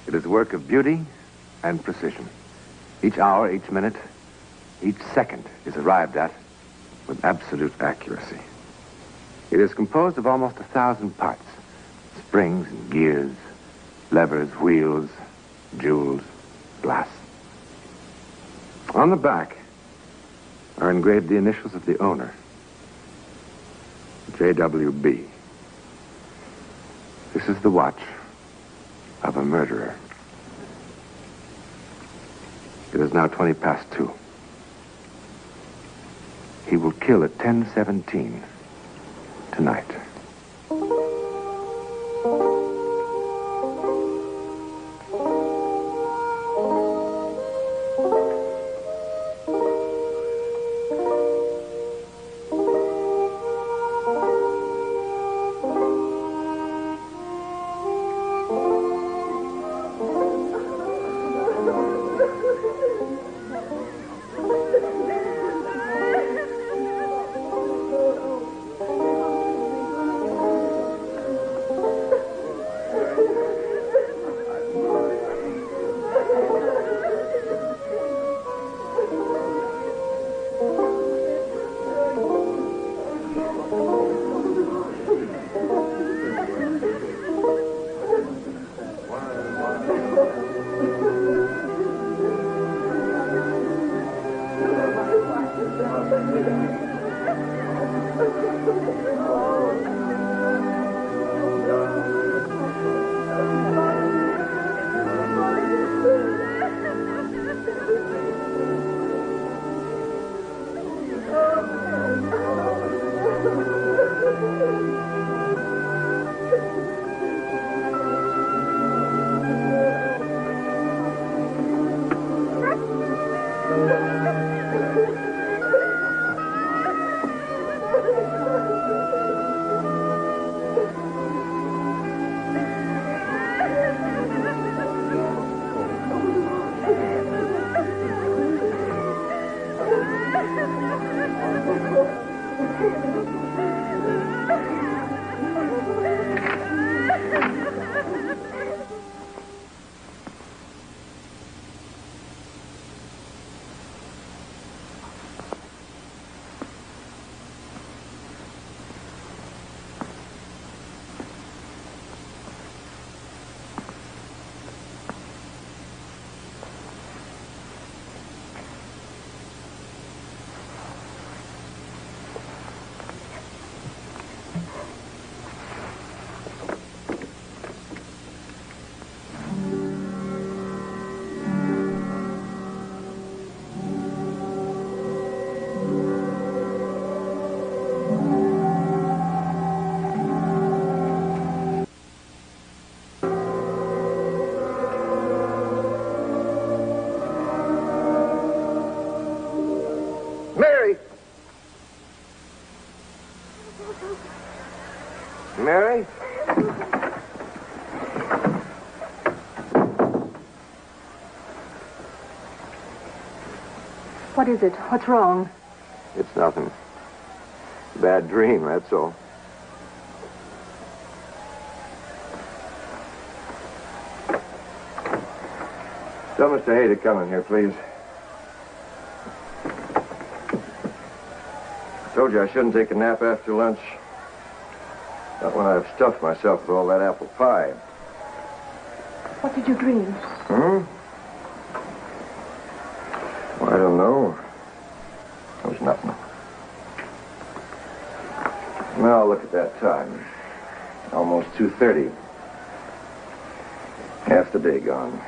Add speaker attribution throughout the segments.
Speaker 1: It is a work of beauty and precision. Each hour, each minute, each second is arrived at with absolute accuracy. It is composed of almost 1,000 parts. Springs and gears, levers, wheels, jewels, glass. On the back are engraved the initials of the owner, JWB. This is the watch of a murderer. It is now 2:20. He will kill at 10:17 tonight.
Speaker 2: Mary?
Speaker 3: What is it? What's wrong?
Speaker 2: It's nothing. Bad dream, that's all. Tell Mr. Hay to come in here, please. I told you I shouldn't take a nap after lunch. Not when I've stuffed myself with all that apple pie.
Speaker 3: What did you dream?
Speaker 2: Well, I don't know. It was nothing. Well, look at that time. Almost 2:30. Half the day gone.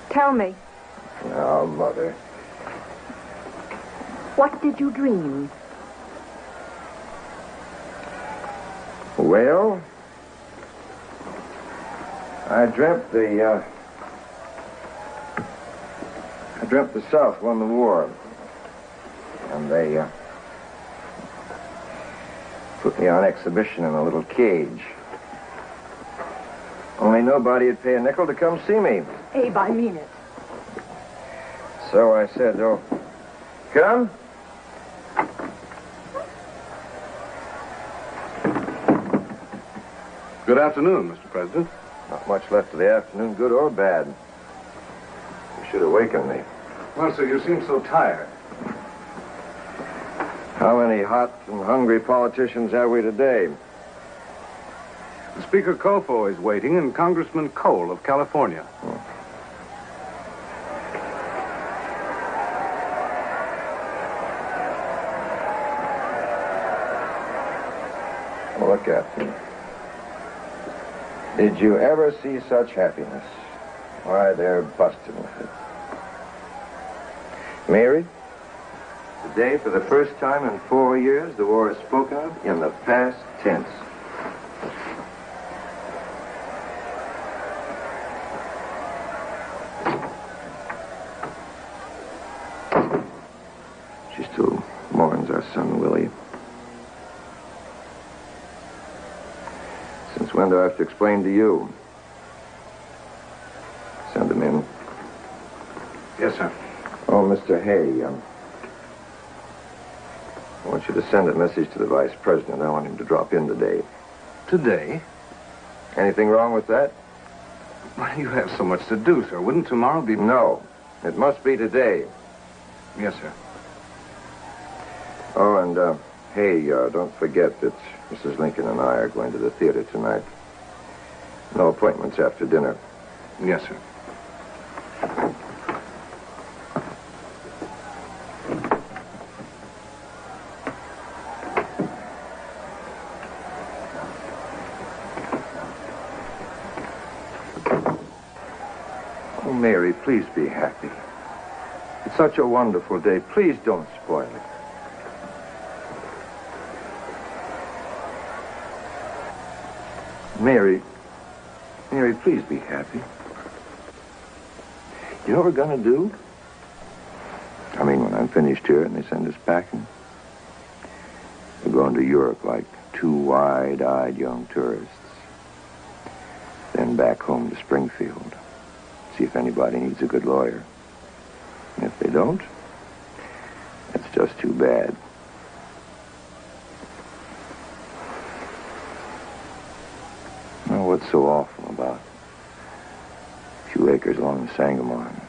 Speaker 3: Tell me.
Speaker 2: Oh, Mother.
Speaker 3: What did you dream?
Speaker 2: Well, I dreamt the South won the war. And they put me on exhibition in a little cage. Only nobody'd pay a nickel to come see me.
Speaker 3: Abe, I mean it.
Speaker 2: So I said, oh, come?
Speaker 1: Good afternoon, Mr. President.
Speaker 2: Not much left of the afternoon, good or bad. You should awaken me.
Speaker 1: Well, sir, you seem so tired.
Speaker 2: How many hot and hungry politicians have we today?
Speaker 1: Speaker Kofo is waiting, and Congressman Cole of California.
Speaker 2: Look at them. Did you ever see such happiness? Why, they're busted with it. Mary, today, for the first time in 4 years, the war is spoken of in the past tense. She still mourns our son, Willie. Since when do I have to explain to you? Send him in.
Speaker 1: Yes, sir.
Speaker 2: Oh, Mr. Hay, I want you to send a message to the Vice President. I want him to drop in today.
Speaker 1: Today?
Speaker 2: Anything wrong with that?
Speaker 1: Why, you have so much to do, sir. Wouldn't tomorrow be...
Speaker 2: No. It must be today.
Speaker 1: Yes, sir.
Speaker 2: Oh, and, hey, don't forget that Mrs. Lincoln and I are going to the theater tonight. No appointments after dinner.
Speaker 1: Yes, sir.
Speaker 2: Oh, Mary, please be happy. It's such a wonderful day. Please don't spoil it. Mary, please be happy. You know what we're gonna do? I mean, when I'm finished here and they send us packing, we're going to Europe like two wide-eyed young tourists. Then back home to Springfield. See if anybody needs a good lawyer. And if they don't, that's just too bad. Well, what's so awful about a few acres along the Sangamon?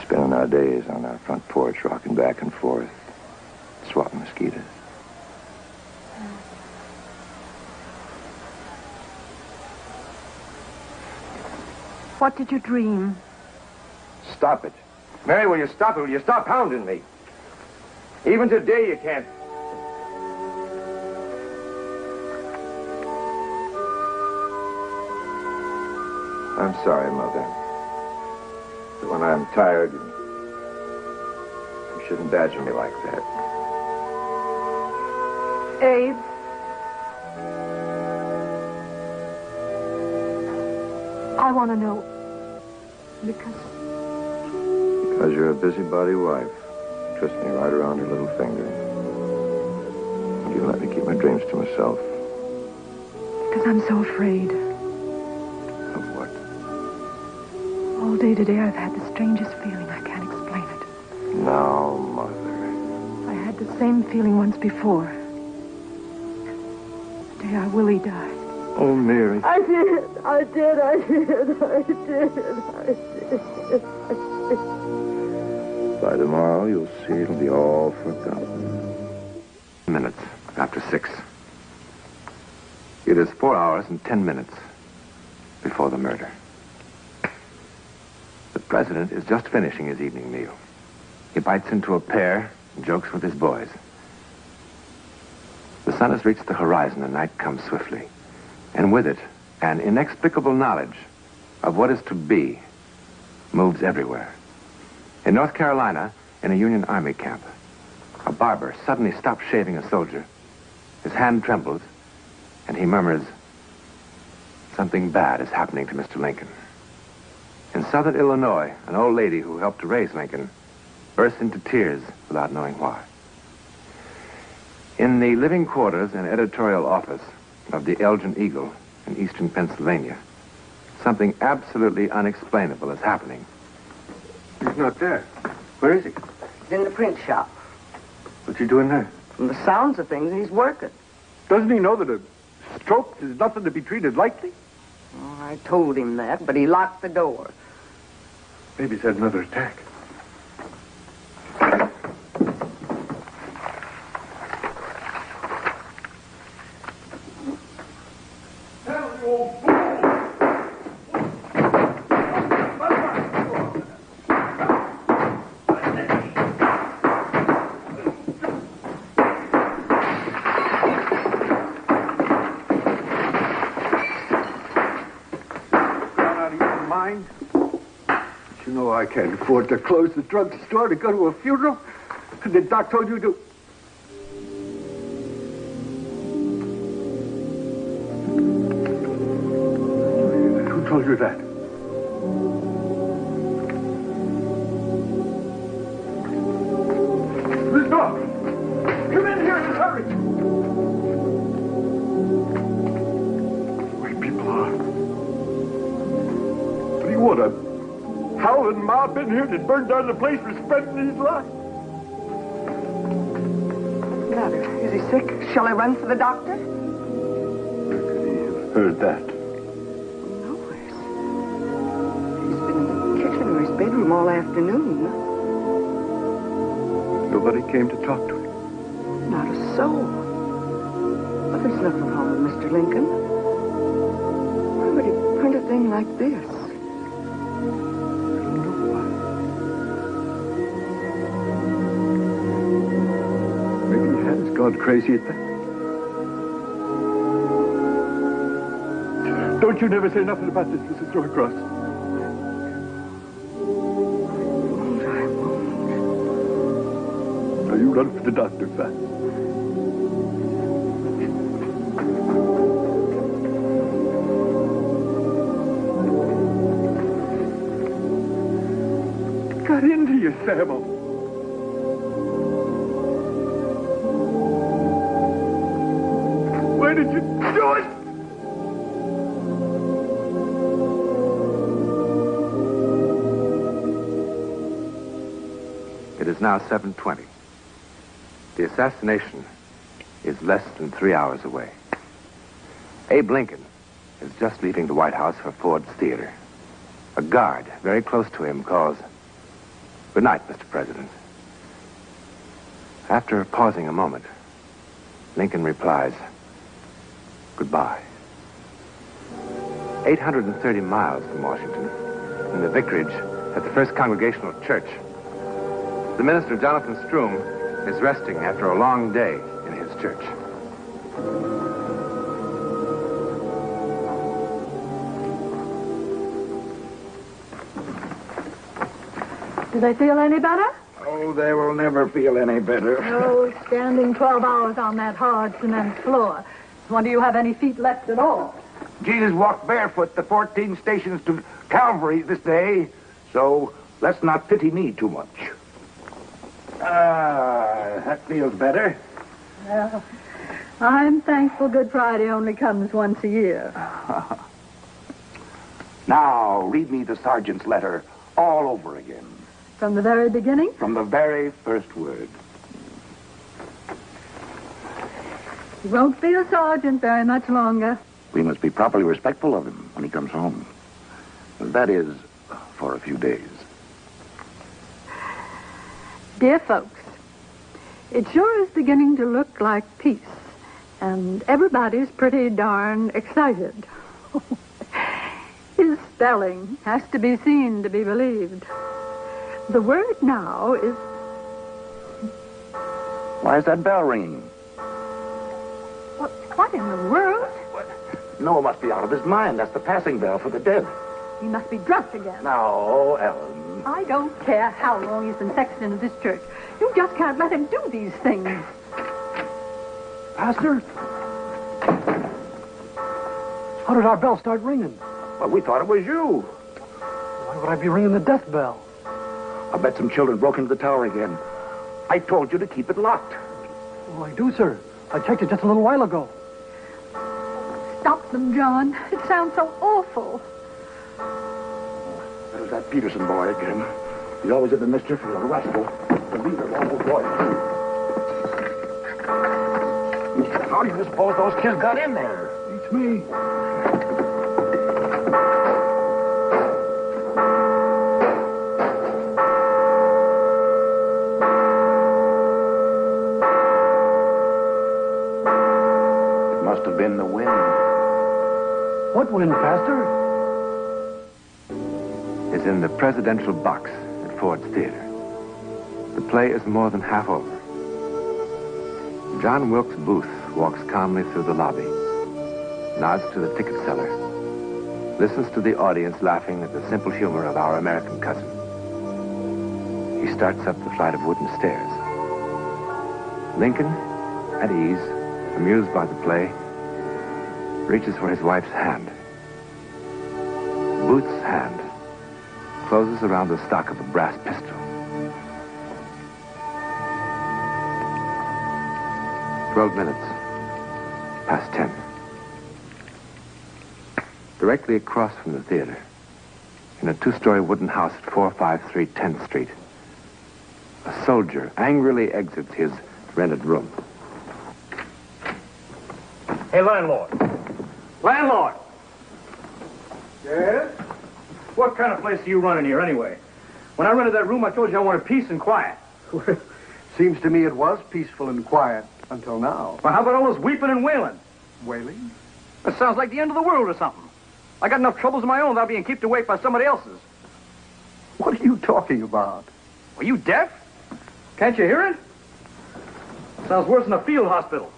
Speaker 2: Spending our days on our front porch, rocking back and forth, swatting mosquitoes.
Speaker 3: What did you dream?
Speaker 2: Stop it. Mary, will you stop it? Will you stop hounding me? Even today you can't. I'm sorry, Mother. But when I'm tired, you shouldn't badger me like that.
Speaker 3: Abe? I want to know. Because
Speaker 2: you're a busybody wife. Twist me right around your little finger. You let me keep my dreams to myself.
Speaker 3: Because I'm so afraid.
Speaker 2: Of what?
Speaker 3: All day today I've had the strangest feeling. I can't explain it.
Speaker 2: Now, Mother.
Speaker 3: I had the same feeling once before. The day our Willie died.
Speaker 2: Oh, Mary.
Speaker 3: I did.
Speaker 2: By tomorrow, you'll see it'll be all forgotten.
Speaker 1: Minutes after 6. It is 4 hours and 10 minutes before the murder. The president is just finishing his evening meal. He bites into a pear and jokes with his boys. The sun has reached the horizon and night comes swiftly. And with it, an inexplicable knowledge of what is to be moves everywhere. In North Carolina, in a Union Army camp, a barber suddenly stops shaving a soldier. His hand trembles, and he murmurs, "Something bad is happening to Mr. Lincoln." In southern Illinois, an old lady who helped to raise Lincoln burst into tears without knowing why. In the living quarters and editorial office of the Elgin Eagle in eastern Pennsylvania, something absolutely unexplainable is happening.
Speaker 4: He's not there. Where is he?
Speaker 5: He's in the print shop.
Speaker 4: What's he doing there?
Speaker 5: From the sounds of things, he's working.
Speaker 4: Doesn't he know that a stroke is nothing to be treated lightly?
Speaker 5: Oh, I told him that, but he locked the door.
Speaker 4: Maybe he's had another attack. I can't afford to close the drugstore to go to a funeral. And the doc told you to... Who told you that? Miss Dog! Come in here and hurry! The way people are. What do you want? Howling mob in here that burned down the place for spreading these lies.
Speaker 5: What's the matter? Is he sick? Shall I run for the doctor?
Speaker 4: Where could he have heard that?
Speaker 5: Nowhere. He's been in the kitchen or his bedroom all afternoon.
Speaker 4: Nobody came to talk to him.
Speaker 5: Not a soul. But there's nothing wrong with Mr. Lincoln. Why would he print a thing like this?
Speaker 4: Gone crazy at that? Don't you never say nothing about this, Mrs. Norcross.
Speaker 5: I won't.
Speaker 4: Now you run for the doctor fast. What got into you, Samuel? Why did you do it?
Speaker 1: It is now 7:20. The assassination is less than 3 hours away. Abe Lincoln is just leaving the White House for Ford's Theater. A guard very close to him calls, "Good night, Mr. President." After pausing a moment, Lincoln replies, "Goodbye." 830 miles from Washington, in the vicarage at the First Congregational Church, the minister, Jonathan Stroom, is resting after a long day in his church.
Speaker 3: Do they feel any better?
Speaker 6: Oh, they will never feel any better.
Speaker 3: Oh, standing 12 hours on that hard cement floor. Wonder you have any feet left at all.
Speaker 6: Jesus walked barefoot the 14 stations to Calvary this day, so let's not pity me too much. That feels better.
Speaker 3: Well, I'm thankful Good Friday only comes once a year.
Speaker 6: Now, read me the sergeant's letter all over again.
Speaker 3: From the very beginning?
Speaker 6: From the very first word.
Speaker 3: He won't be a sergeant very much longer.
Speaker 6: We must be properly respectful of him when he comes home. That is, for a few days.
Speaker 3: Dear folks, it sure is beginning to look like peace, and everybody's pretty darn excited. His spelling has to be seen to be believed. The word now is...
Speaker 6: Why is that bell ringing?
Speaker 3: What in the world?
Speaker 6: Noah must be out of his mind. That's the passing bell for the dead.
Speaker 3: He must be drunk again.
Speaker 6: No, Ellen.
Speaker 3: I don't care how long he's been sexton of this church. You just can't let him do these things.
Speaker 7: Pastor? How did our bell start ringing?
Speaker 6: Well, we thought it was you.
Speaker 7: Why would I be ringing the death bell?
Speaker 6: I bet some children broke into the tower again. I told you to keep it locked.
Speaker 7: Well, I do, sir. I checked it just a little while ago.
Speaker 3: Stop them, John. It sounds so awful.
Speaker 6: There's that Peterson boy again. He's always in the mischief. He's a rascal. The leader of all those boys. How do you suppose those kids got in there?
Speaker 7: It's me. What went faster?
Speaker 1: Is in the presidential box at Ford's Theater. The play is more than half over. John Wilkes Booth walks calmly through the lobby, nods to the ticket seller, listens to the audience laughing at the simple humor of our American cousin. He starts up the flight of wooden stairs. Lincoln, at ease, amused by the play, reaches for his wife's hand. Booth's hand closes around the stock of a brass pistol. "12 minutes past 10. Directly across from the theater, in a two-story wooden house at 453 10th Street, a soldier angrily exits his rented room.
Speaker 8: Hey, landlord. Landlord!
Speaker 4: Yes?
Speaker 8: What kind of place are you running here, anyway? When I rented that room, I told you I wanted peace and quiet.
Speaker 4: Seems to me it was peaceful and quiet until now.
Speaker 8: Well, how about all this weeping and wailing?
Speaker 4: Wailing?
Speaker 8: That sounds like the end of the world or something. I got enough troubles of my own without being kept awake by somebody else's.
Speaker 4: What are you talking about?
Speaker 8: Are you deaf? Can't you hear it? Sounds worse than a field hospital.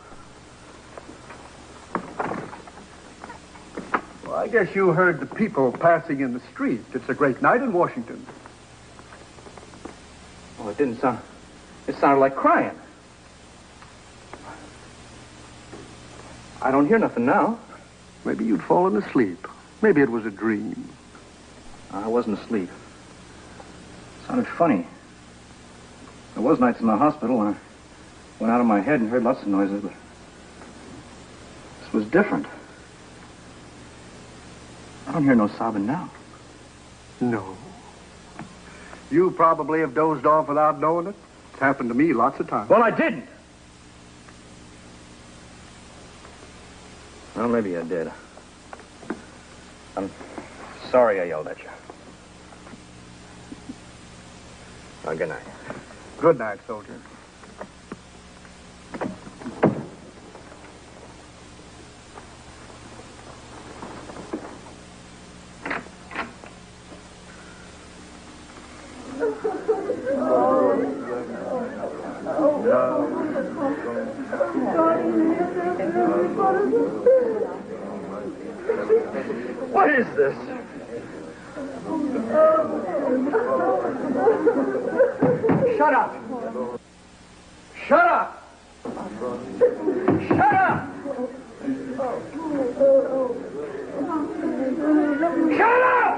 Speaker 4: Well, I guess you heard the people passing in the street. It's a great night in Washington.
Speaker 8: Well, it didn't sound... It sounded like crying. I don't hear nothing now.
Speaker 4: Maybe you'd fallen asleep. Maybe it was a dream.
Speaker 8: I wasn't asleep. It sounded funny. There was nights in the hospital when I went out of my head and heard lots of noises, but this was different. I don't hear no sobbing now.
Speaker 4: No. You probably have dozed off without knowing it. It's happened to me lots of times.
Speaker 8: Well, I didn't. Well, maybe I did. I'm sorry I yelled at you. Well, good night.
Speaker 4: Good night, soldier.
Speaker 8: What is this? Shut up! Shut up! Shut up! Shut up!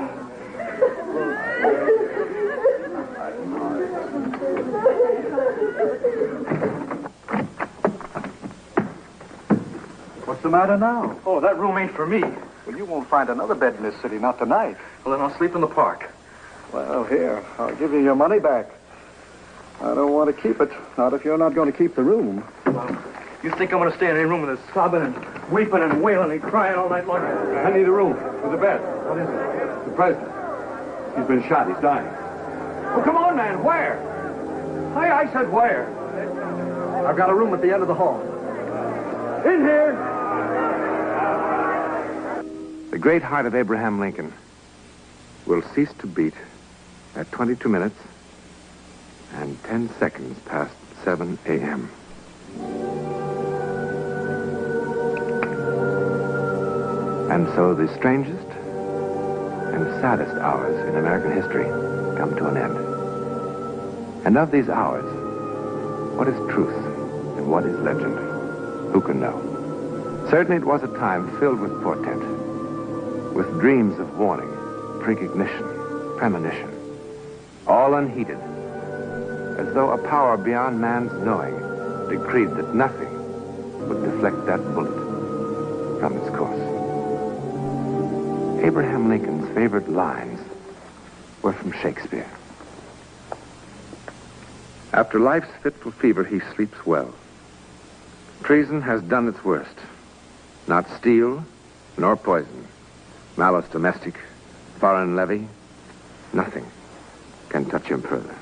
Speaker 4: What's the matter now?
Speaker 8: Oh, that room ain't for me.
Speaker 4: Well, you won't find another bed in this city, not tonight.
Speaker 8: Well, then I'll sleep in the park.
Speaker 4: Well, here, I'll give you your money back. I don't want to keep it, not if you're not going to keep the room.
Speaker 8: Well, you think I'm going to stay in any room with this sobbing and weeping and wailing and crying all night long?
Speaker 6: I need a room with a bed.
Speaker 8: What is it?
Speaker 6: The president. He's been shot. He's dying.
Speaker 8: Well, come on, man. Where? I said where?
Speaker 4: I've got a room at the end of the hall.
Speaker 8: In here.
Speaker 1: The great heart of Abraham Lincoln will cease to beat at 22 minutes and 10 seconds past 7 a.m. And so the strangest and saddest hours in American history come to an end. And of these hours, what is truth and what is legend? Who can know? Certainly it was a time filled with portent, with dreams of warning, precognition, premonition, all unheeded, as though a power beyond man's knowing decreed that nothing would deflect that bullet from its course. Abraham Lincoln's favorite lines were from Shakespeare. After life's fitful fever, he sleeps well. Treason has done its worst. Not steel, nor poison, malice domestic, foreign levy, nothing can touch him further.